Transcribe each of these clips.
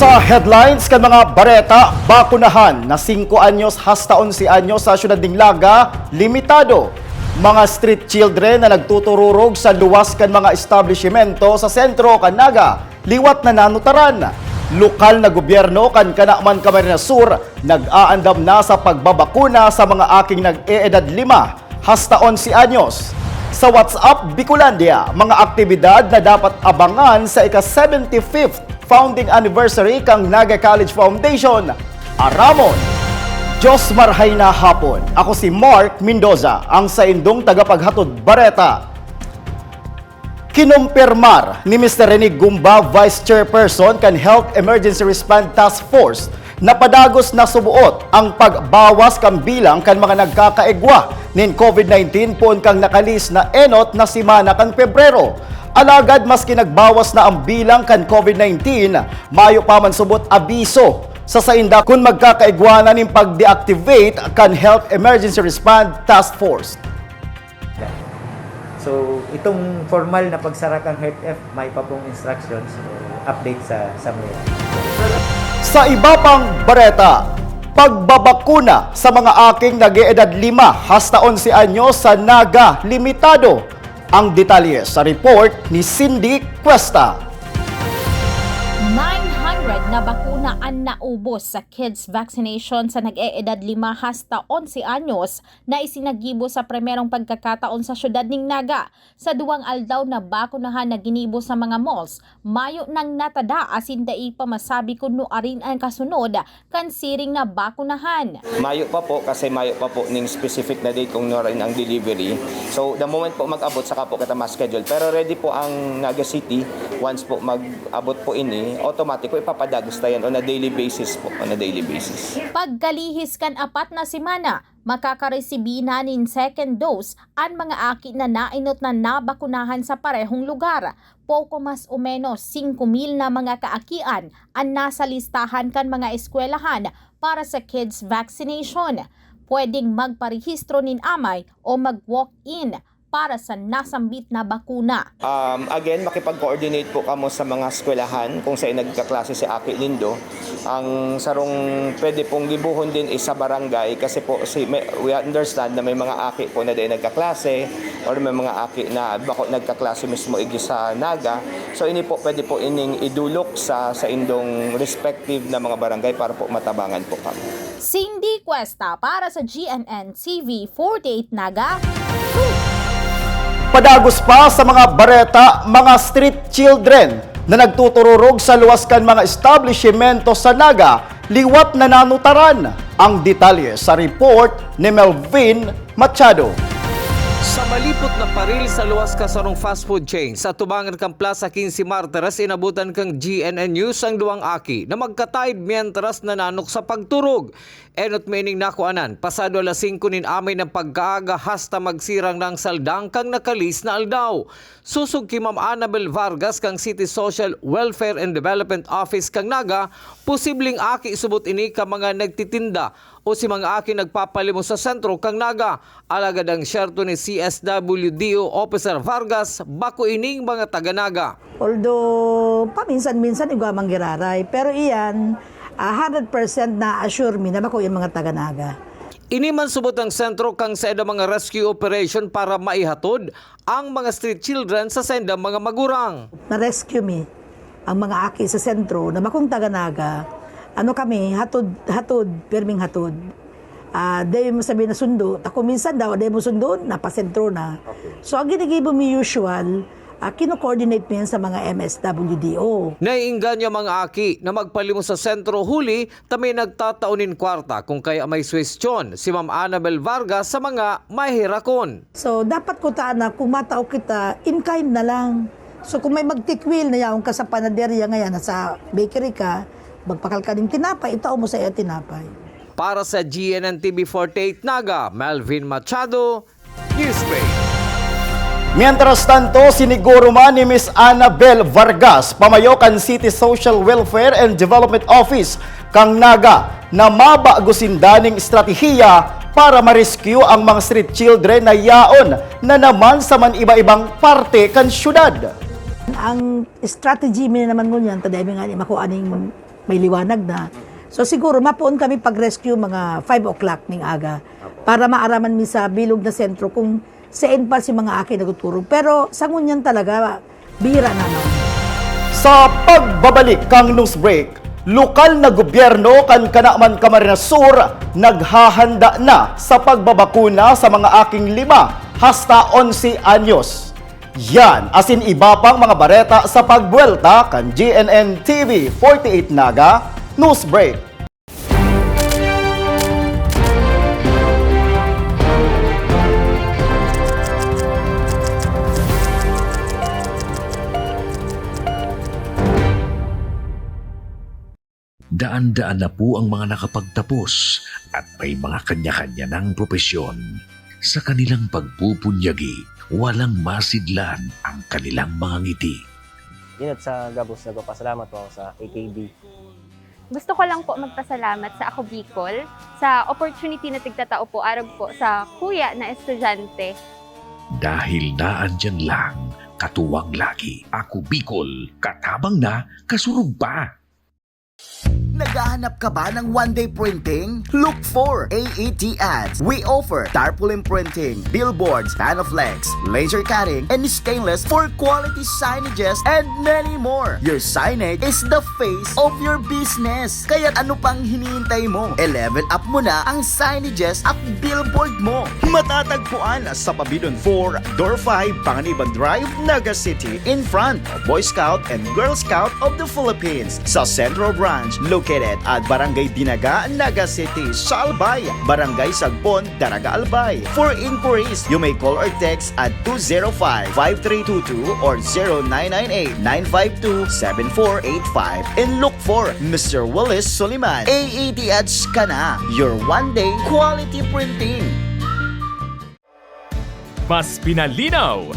Sa headlines kan mga bareta, bakunahan na 5 anyos hasta 11 anyos sa syudad ng Laga, limitado. Mga street children na nagtutururog sa luwas kan mga establishmento sa sentro kan Naga, liwat na nanutaran. Lokal na gobyerno kan Kanakman Camarines Sur nag-aandam na sa pagbabakuna sa mga aking nag-eedad 5 hasta 11 anyos. Sa WhatsApp Bicolandia, mga aktibidad na dapat abangan sa ika-75th founding anniversary kang Naga College Foundation. Aramon, Diyos marhay na hapon. Ako si Mark Mendoza, ang saindong tagapaghatod bareta. Kinumpirmar ni Mr. Rene Gumba, Vice Chairperson kan Health Emergency Response Task Force, na padagos na subuot ang pagbawas kang bilang kan mga nagkakaigwa nin COVID-19 poon kang nakalis na enot na simana kan Pebrero. Alagad maski nagbawas na ang bilang kan COVID-19, mayo pa man subot abiso sa sainda kung magkakaigwanan ng pag-deactivate kan Health Emergency Response Task Force. So, itong formal na pagsara kang HERT-F, may pa pong instructions o update sa mga. Sa iba pang bareta, pagbabakuna sa mga aking nag-eedad 5 hasta 11 anyos sa Naga, limitado. Ang detalye sa report ni Cindy Cuesta. 900 na bakuna ang naubos sa kids vaccination sa nag-eedad 5 hasta 11 anyos na isinagibo sa primerong pagkakataon sa syudad ng Naga. Sa duwang aldaw na bakunahan na ginibo sa mga malls, mayo nang natada asin dai pa masabi kuno arin ang kasunod kan siring na bakunahan. Mayo pa po kasi mayo pa po ning specific na date kung norin ang delivery. So the moment po mag-abot saka po kita ma-schedule. Pero ready po ang Naga City once po mag-abot po ini, automatic po ipapadagos tayo on a daily basis po, on a daily basis. Pagkalihis kan 4 na semana, makakaresibi na nin second dose ang mga aki na nainot na nabakunahan sa parehong lugar. Poko mas o menos 5,000 na mga kaakian ang nasa listahan kan mga eskwelahan para sa kids vaccination. Pwedeng magparehistro nin amay o mag-walk-in para sa nasambit na bakuna. Again, makipag-coordinate po kamo sa mga eskwelahan kung saan nagkaklase si Aki Lindo. Ang sarong pwede pong libuhon din is sa barangay kasi po we understand na may mga Aki po na din nagkaklase or may mga Aki na bako nagkaklase mismo igi sa Naga. So ini po pwede po ining idulok sa indong respective na mga barangay para po matabangan po kami. Cindy Cuesta para sa GNN TV 48 Naga. Padagos pa sa mga bareta, mga street children na nagtutururog sa luwas kan mga establishmento sa Naga, liwat na nanutaran. Ang detalye sa report ni Melvin Machado. Sa malipot na paril sa luwas kasarong fast food chain sa tubangan kang Plaza 15 Martires, inabutan kang GNN News ang duwang aki na magkataid mientras nananok sa pagturog. Enot meaning nakuanan, pasado alas 5 nin amay ng pagkaaga hasta magsirang ng saldang kang nakalis na aldaw. Susog ki Ma'am Annabel Vargas kang City Social Welfare and Development Office kang Naga, posibleng aki subot ini ka mga nagtitinda o si mga aki nagpapalimo sa sentro kang Naga. Alagad ang syerto ni CSWDO Officer Vargas, bako ining mga taga-Naga. Although, paminsan-minsan igamang giraray, pero iyan, 100% na assure me na bako yung mga taga-Naga. Iniman subot ang sentro kang sa mga rescue operation para maihatod ang mga street children sa senda mga magurang. Na-rescue me ang mga aki sa sentro na bakong taga-Naga. Ano kami, hatod, perming hatod. Dahil mo sabihin na sundo, ako minsan daw, dahil mo sundo, napasentro na. Okay. So, ang ginigibo mo usual, kino-coordinate mo yan sa mga MSWDO. Naiinggan niya mga aki na magpalimo sa sentro huli, tamay nagtataunin kwarta kung kaya may suwestyon si Ma'am Annabel Vargas sa mga mahirakon. So, dapat ko taan na kung matao kita, in kind na lang. So, kung may magtikwil na yaong ka sa panaderya ngayon, sa bakery ka, magpakal ka ng tinapay, itao mo sa iyo tinapay. Para sa GNN TV 48 Naga, Melvin Machado, Newsbreak. Mientras tanto, siniguro man ni Ms. Annabel Vargas, Pamayokan City Social Welfare and Development Office, kang Naga, na mabagusindaning estratehiya para ma-rescue ang mga street children na yaon na naman sa man iba-ibang parte kan syudad. Ang strategy mo naman mo yan, taday nga makuha ning may liwanag na. So siguro mapuon kami pag-rescue mga 5 o'clock ning aga para maaraman mi sa bilog na sentro kung saan pa si mga aki naguturo. Pero sa ngunyan talaga, bihira naman. Sa pagbabalik kang news break, lokal na gobyerno kan Kanaman Camarines Sur naghahanda na sa pagbabakuna sa mga aking 5 hasta 11 anyos. Yan asin iba pang mga bareta sa pagbuelta kan GNN TV 48 Naga News Break. Daan-daan na po ang mga nakapagtapos at may mga kanya-kanya ng propesyon. Sa kanilang pagpupunyagi, walang masidlan ang kanilang mga ngiti. Yun at sa Gabos, nagpapasalamat po ako sa AKB. Gusto ko lang po magpasalamat sa Ako Bicol sa opportunity na tigtatao po arog po sa kuya na estudyante. Dahil naandyan lang, katuwang lagi. Ako Bicol, katabang na, kasurug pa. Naghahanap ka ba ng one-day printing? Look for AET Ads. We offer tarpaulin printing, billboards, panoflex, laser cutting, and stainless for quality signages and many more. Your signage is the face of your business. Kaya ano pang hinihintay mo? I-level up mo na ang signages at billboard mo. Matatagpuan sa Pabidon 4, Door 5, Panganiban Drive, Naga City, in front of Boy Scout and Girl Scout of the Philippines. Sa Central Branch, located at Barangay Dinaga, Naga City, sa Albay, Barangay Sagbon, Daraga Albay. For inquiries, you may call or text at 205-5322 or 0998-952-7485 and look for Mr. Willis Soliman. AET Ads ka na, your one-day quality printing. Mas pinalinaw,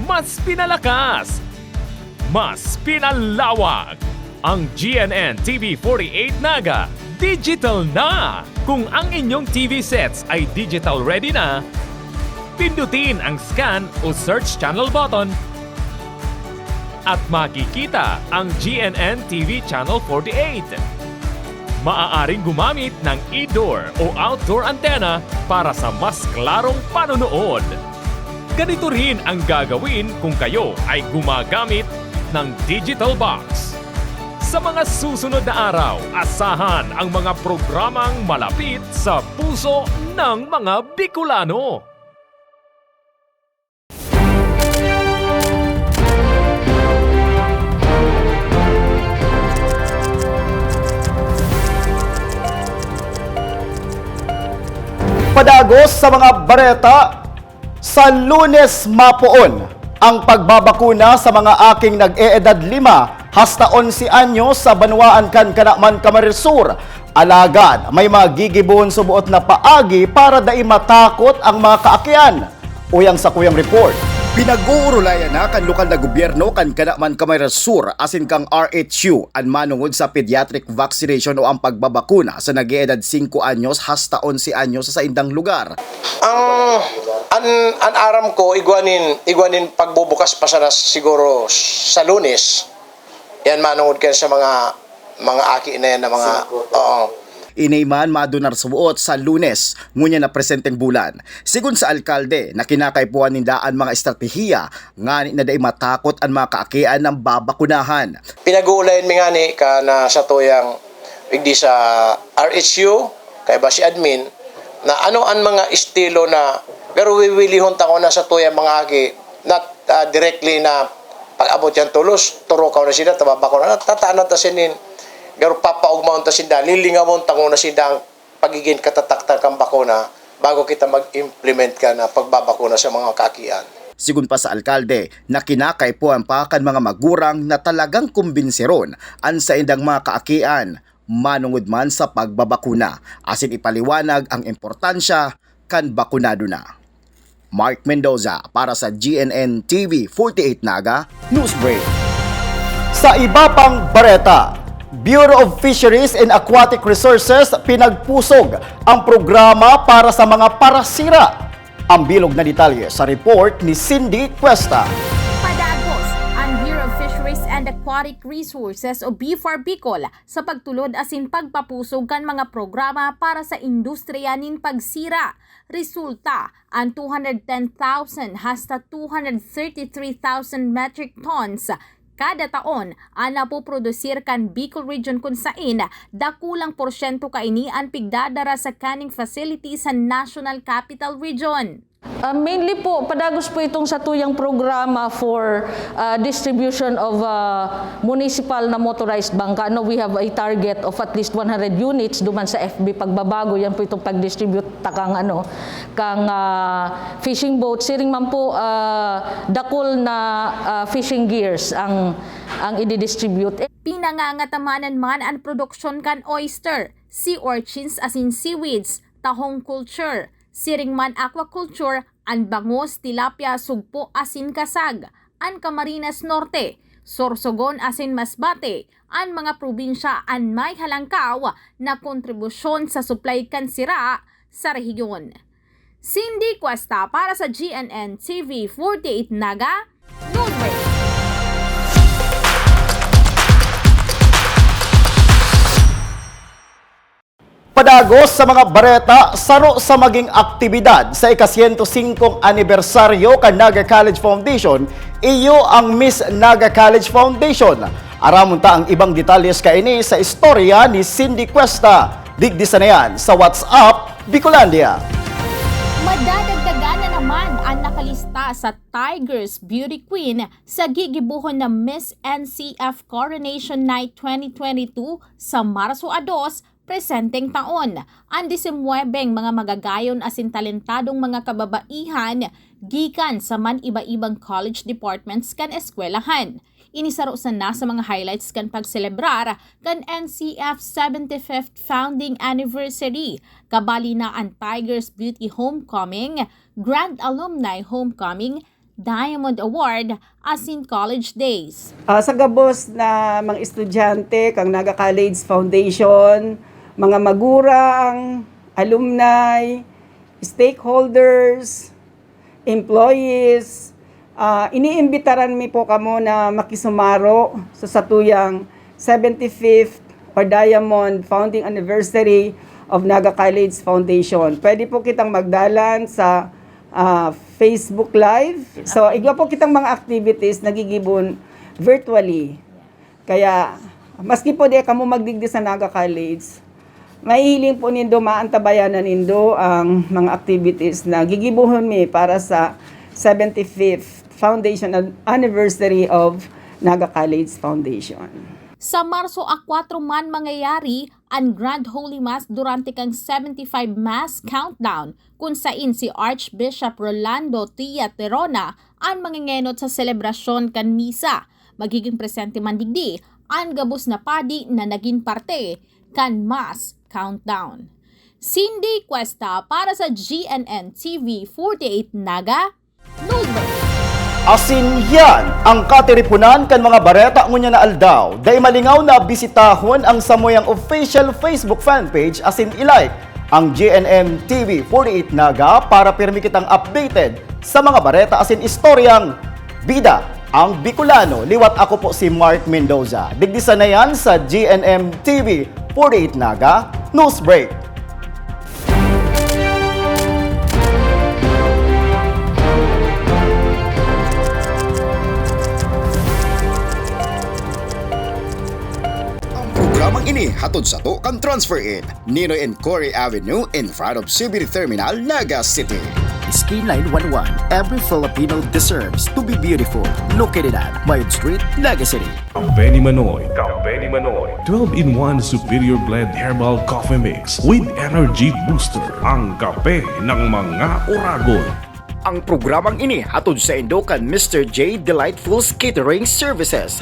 mas pinalakas, mas pinalawak. Ang GNN TV 48 Naga, digital na! Kung ang inyong TV sets ay digital ready na, pindutin ang scan o search channel button at makikita ang GNN TV Channel 48. Maaaring gumamit ng indoor o outdoor antenna para sa mas klarong panonood. Ganito rin ang gagawin kung kayo ay gumagamit ng digital box. Sa mga susunod na araw, asahan ang mga programang malapit sa puso ng mga Bicolano. Padagos sa mga bareta, sa Lunes mapuon ang pagbabakuna sa mga aking nag-eedad 5 hasta 11 anyos sa Banwaan kan Kanaman Camarines Sur. Alagad, may magigibuhon subuot na paagi para dai matakot ang mga kaakyan. Uyang sa kuyang report. Pinag-uurulayan na kan lokal na gobyerno kan Kanaman Camarines Sur asin kang RHU an manungod sa pediatric vaccination o ang pagbabakuna sa nag-eedad 5 anyos hasta 11 anyos sa indang lugar. Ang aram ko igwanin pagbubukas pa sana siguro sa Lunes. Yan manungod kayo sa mga aki na yan na mga Inayman madonar suot sa Lunes, ngunya na presenteng bulan. Sigun sa alkalde, na kinakaipuan nindaan mga estratehiya, ngani na day matakot ang mga kaakian ng babakunahan. Pinag-uulayan mi ngani ka na sa tuyang igdi sa RHU, kay ba si admin, na ano ang mga estilo na, pero wiwilihon ta ko na sa tuyang mga aki, not directly na pag-abot yan tulos, turo ka na sila, tababako na, tataan ta sinin. Pero papaugmaon ta sinda, lilingawon tango na sinda ang pagiging katataktak kang bakuna bago kita mag-implement ka na pagbabakuna sa mga kakian. Sigun pa sa alkalde, na kinakaipuan pa kan mga magurang na talagang kumbinsiron an sa indang mga kaakian, manungod man sa pagbabakuna, asin ipaliwanag ang importansya kan bakunado na. Mark Mendoza para sa GNN TV 48 Naga Newsbreak. Sa iba pang bareta, Bureau of Fisheries and Aquatic Resources pinagpusog ang programa para sa mga parasira. Ang bilog na detalye sa report ni Cindy Cuesta. Padagos, ang Bureau of Fisheries and and Aquatic Resources o BFAR Bicol sa pagtulod asin pagpapusog kan mga programa para sa industriya nin pagsira. Resulta, ang 210,000 hasta 233,000 metric tons kada taon ang napoprodusir kan Bicol Region kung sain dakulang porsyento kaini ang pigdadara sa canning facility sa National Capital Region. Mainly po, padagos po itong sa tuyang programa for distribution of municipal na motorized bangka. No, we have a target of at least 100 units duman sa FB pagbabago. Yan po itong pag-distribute kang fishing boat. Siring man po dakol na fishing gears ang i-distribute. Pinangangatamanan man ang produksyon kan oyster, sea urchins asin seaweeds, tahong culture, siring man aquaculture, ang bangos, tilapia, sugpo, asin kasag, ang Camarines Norte, Sorsogon, asin Masbate, ang mga probinsya ang may halangkaw na kontribusyon sa supply kan sira sa rehiyon. Cindy Cuesta para sa GNN TV 48 Naga, Newsbreak. Padagos sa mga bareta, saro sa maging aktibidad sa ika-105 anibersaryo kan Naga College Foundation, iyo ang Miss Naga College Foundation. Aramunta ang ibang detalles kaini sa istorya ni Cindy Cuesta. Digdisa na yan sa WhatsApp Bicolandia. Madadagdagan na naman ang nakalista sa Tigers Beauty Queen sa gigibuhon na Miss NCF Coronation Night 2022 sa Marso 2, presenteng taon. Ang 19 mga magagayon asin talentadong mga kababaihan gikan sa man iba-ibang college departments kan eskwelahan. Inisaro sa nasa mga highlights kan pagselebrar kan NCF 75th founding anniversary. Kabali na ang Tigers Beauty Homecoming, Grand Alumni Homecoming, Diamond Award asin College Days. Sa gabos na mga estudyante kang Naga College Foundation, mga magurang, alumni, stakeholders, employees, iniimbitaran mi po kamo na makisumaro sa satuyang 75th or Diamond Founding Anniversary of Naga College Foundation. Pwede po kitang magdalan sa Facebook Live. So, igwa po kitang mga activities nagigibon virtually. Kaya, maski po di kamo magdigdi sa Naga College, mahihiling po nindo maantabayanan nindo ang mga activities na gigibuhon mi para sa 75th Foundation Anniversary of Naga College Foundation. Sa Marso 4 man mangyayari ang Grand Holy Mass durante kang 75 Mass Countdown kung sain si Archbishop Rolando Tia Terona ang mangingenot sa selebrasyon kan misa. Magiging presente man digdi ang gabos na padi na naging parte kan Mass Countdown. Cindy Cuesta para sa GNN TV 48 Naga, Newsbreak. Asin yan ang katiripunan kan mga bareta ngunya na aldaw. Day malingaw na bisitahon ang samoyang official Facebook fanpage asin ilike ang GNN TV 48 Naga para pirmi kitang updated sa mga bareta asin istoryang bida ang Bicolano. Liwat ako po si Mark Mendoza. Digdisa na yan sa GNN TV 48 Naga, Newsbreak. Programang ini hatod sa to kan transfer in Ninoy and Cory Avenue in front of CBD Terminal, Naga City. Skyline 11. Every Filipino deserves to be beautiful. Located at Bayod Street, Naga City. Benny Manoy. 12-in-1 Superior Blend Herbal Coffee Mix with Energy Booster. Ang kape ng mga Oragon. Ang programang ini hatod sa Indokan Mr. J Delightful's Catering Services.